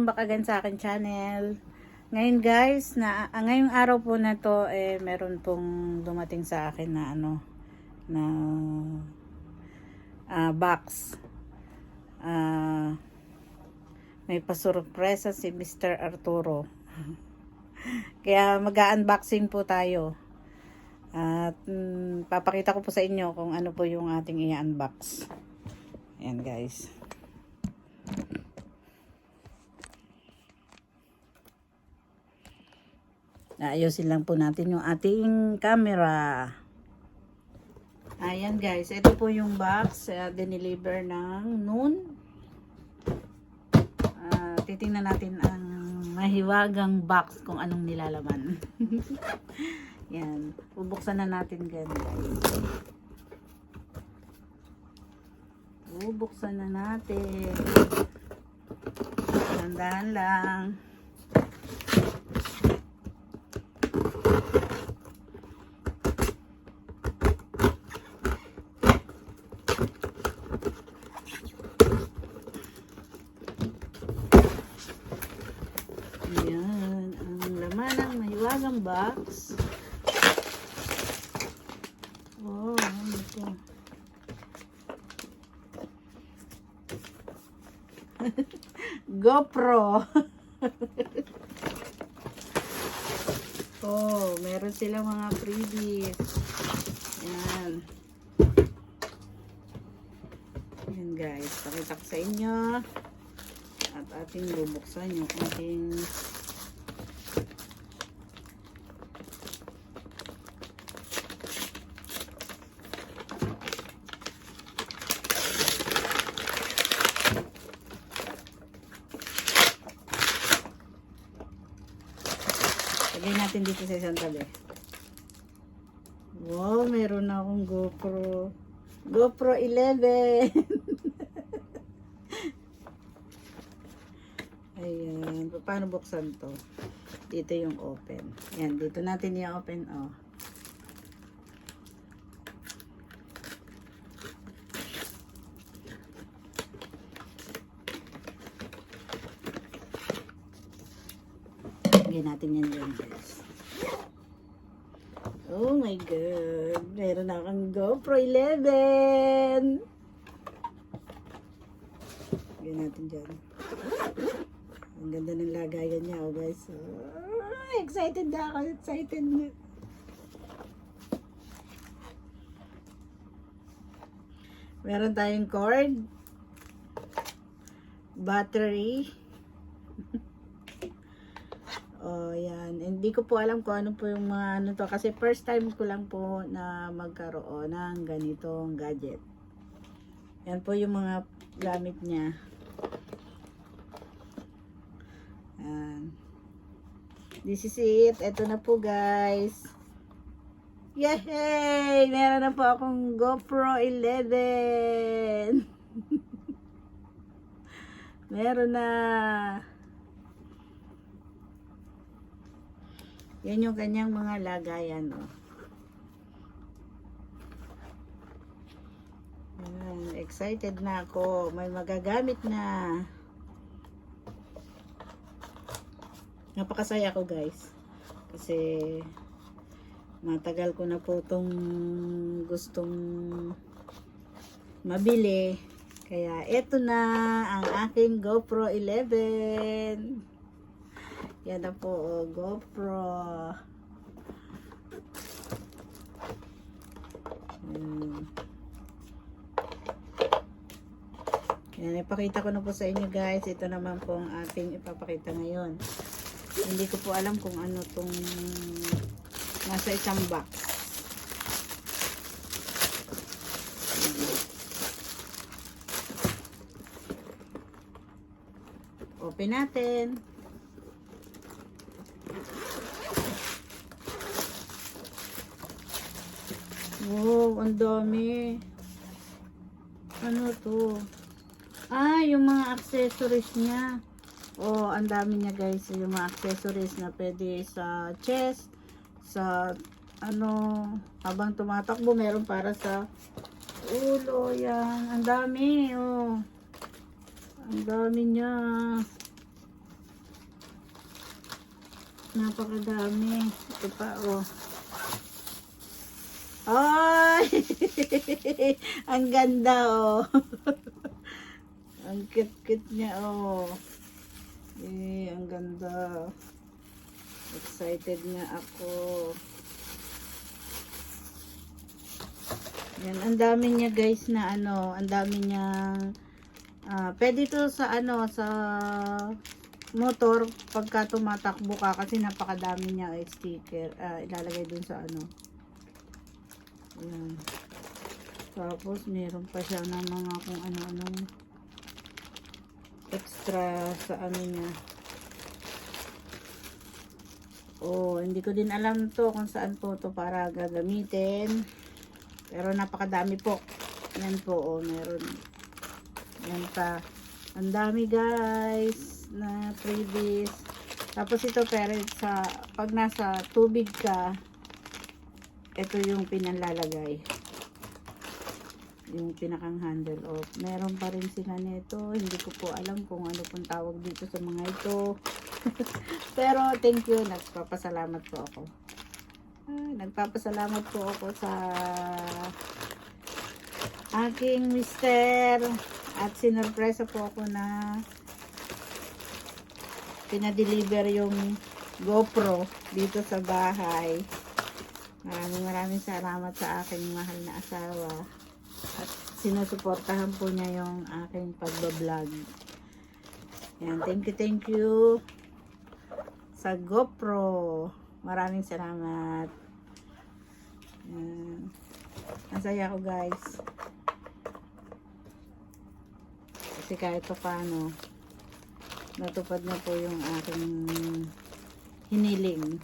back again sa akin channel. Ngayon guys, ngayong araw po na to, meron pong dumating sa akin na box. May pasurpresa si Mr. Arturo. Kaya mag-unboxing po tayo. At papakita ko po sa inyo kung ano po yung ating i-unbox. Ayan guys. Ayusin lang po natin yung ating camera. Ayan guys, ito po yung box dineliver ng noon. Titingnan natin ang mahiwagang box kung anong nilalaman. Yan, bubuksan na natin guys. Bubuksan na natin. Dahan-dahan lang. Ayan, ang laman ng mahiwagang box. Oh, ano ito? GoPro. Oh, meron silang mga freebies. Ayan. Ayan guys, pakita ko sa inyo. At ating bubuksan yung ating lagay natin dito sa isang tabi. Wow, meron na akong GoPro. GoPro 11. Ayan, paano buksan to? Dito yung open. Ayan, dito natin i-open, oh. Lagyan natin yan dyan, guys. Oh my God. Meron na akong GoPro 11. Lagyan natin dyan. Ang ganda ng lagayan niya, oh guys. Oh, excited na ako. Excited na. Meron tayong cord. Battery. Oh, yan. Hindi ko po alam kung ano po yung mga ano to. Kasi first time ko lang po na magkaroon ng ganitong gadget. Yan po yung mga gamit niya. This is it. Ito na po guys. Yay! Meron na po akong GoPro 11. Meron na. Yan yung kanyang mga lagayan. Oh. Excited na ako. May magagamit na. Napakasaya ko guys. Kasi matagal ko na po itong gustong mabili. Kaya eto na ang aking GoPro 11. Yan na po, oh, GoPro. Yan, ipakita ko na po sa inyo guys. Ito naman po ang ating ipapakita ngayon. Hindi ko po alam kung ano tong nasa isang box. Open natin. Wow, ang dami. Ano to? Ah, yung mga accessories niya. Oh, ang dami niya guys. Yung mga accessories na pwede sa chest, sa ano, habang tumatakbo, meron para sa ulo. Yan. Ang dami. Oh. Ang dami niya. Napakadami. Ito pa, oh. Ay! Ang ganda, oh. Ang cute-cute niya, oh. Ang ganda. Excited nga ako. Yan, ang dami niya guys na ano, ang dami niyang pwede to sa ano, sa motor pagka tumatakbo ka kasi napakadami niya sticker. Ilalagay dun sa ano. Yan. Tapos meron pa siya ng mga kung ano-anong extra sa ano niya. Oh, hindi ko din alam to kung saan po to para gagamitin. Pero napakadami po. Yan po, oh, meron. Yan pa. Ang dami guys na freebies. Tapos ito pero sa pag nasa tubig ka, ito yung pinanlalagay. Yung pinakang handle off. Meron pa rin sila nito. Hindi ko po alam kung ano pong tawag dito sa mga ito. Pero thank you. Nagpapasalamat po ako. Nagpapasalamat po ako sa aking mister. At sinurpresa po ako na pinadeliver yung GoPro dito sa bahay. Maraming salamat sa aking mahal na asawa. At sinusuportahan po niya yung aking pagbablog. Yan, thank you sa GoPro. Maraming salamat. Yan. Ang saya ko guys. Kasi kahit pa paano, natupad na po yung aking hiniling.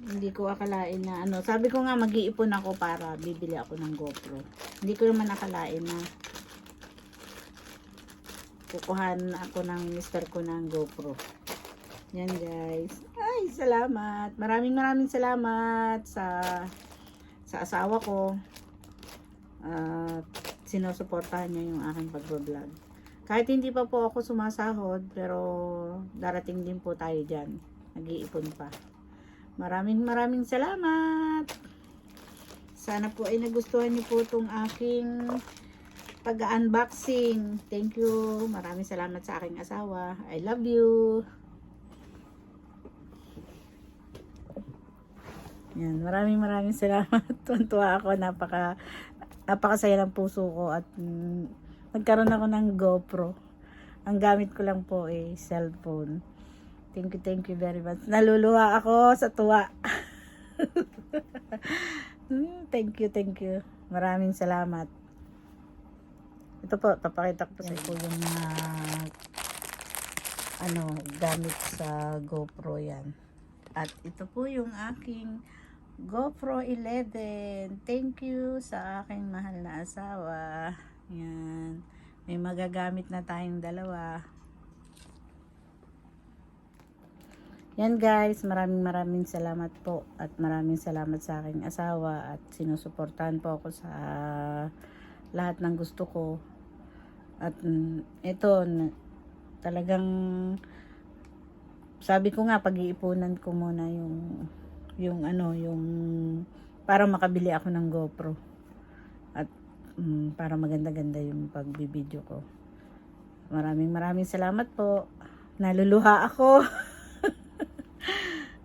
Hindi ko akalain na ano. Sabi ko nga mag-iipon ako para bibili ako ng GoPro. Hindi ko naman akalain na kukuhan ako ng mister ko ng GoPro. Yan guys. Ay, salamat. Maraming salamat sa asawa ko. At sinusuportahan niya yung aking pagbablog. Kahit hindi pa po ako sumasahod, pero darating din po tayo dyan. Nag-iipon pa. Maraming salamat. Sana po ay nagustuhan niyo po itong aking pag-unboxing. Thank you. Maraming salamat sa aking asawa. I love you. Yan, maraming salamat. Tuwa ako, napakasaya ng puso ko at nagkaroon ako ng GoPro. Ang gamit ko lang po ay cellphone. Thank you very much. Naluluha ako sa tuwa. Thank you. Maraming salamat. Ito po, papakita ko sa po yung gamit sa GoPro yan. At ito po yung aking GoPro 11. Thank you sa aking mahal na asawa. Yan. May magagamit na tayong dalawa. Yan guys, maraming salamat po. At maraming salamat sa aking asawa. At sinusuportahan po ako sa lahat ng gusto ko. At ito, talagang sabi ko nga pag-iipunan ko muna yung para makabili ako ng GoPro at para maganda-ganda yung pagbibideo ko. Maraming salamat po. Naluluha ako.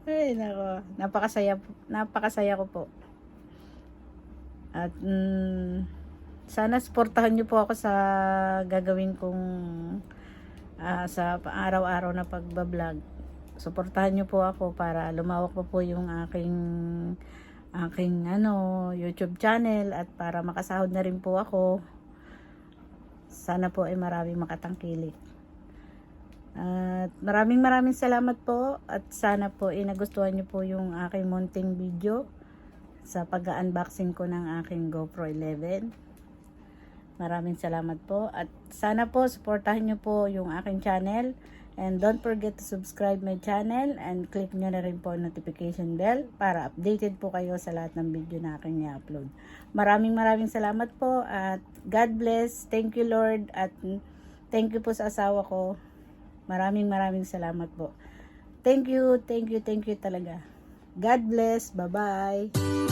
Ay nako, napakasaya ko po. At sana suportahan niyo po ako sa gagawin kong sa araw-araw na pagbablog. Suportahan niyo po ako para lumawak po yung aking YouTube channel at para makasahod na rin po ako. Sana po ay maraming makatangkilik. At maraming salamat po at sana po ay nagustuhan niyo po yung aking munting video sa pag-unboxing ko ng aking GoPro 11. Maraming salamat po at sana po suportahan niyo po yung aking channel and don't forget to subscribe my channel and click nyo na rin po notification bell para updated po kayo sa lahat ng video na aking i-upload. Maraming salamat po at God bless. Thank you Lord at thank you po sa asawa ko. Maraming salamat po. Thank you talaga. God bless. Bye-bye.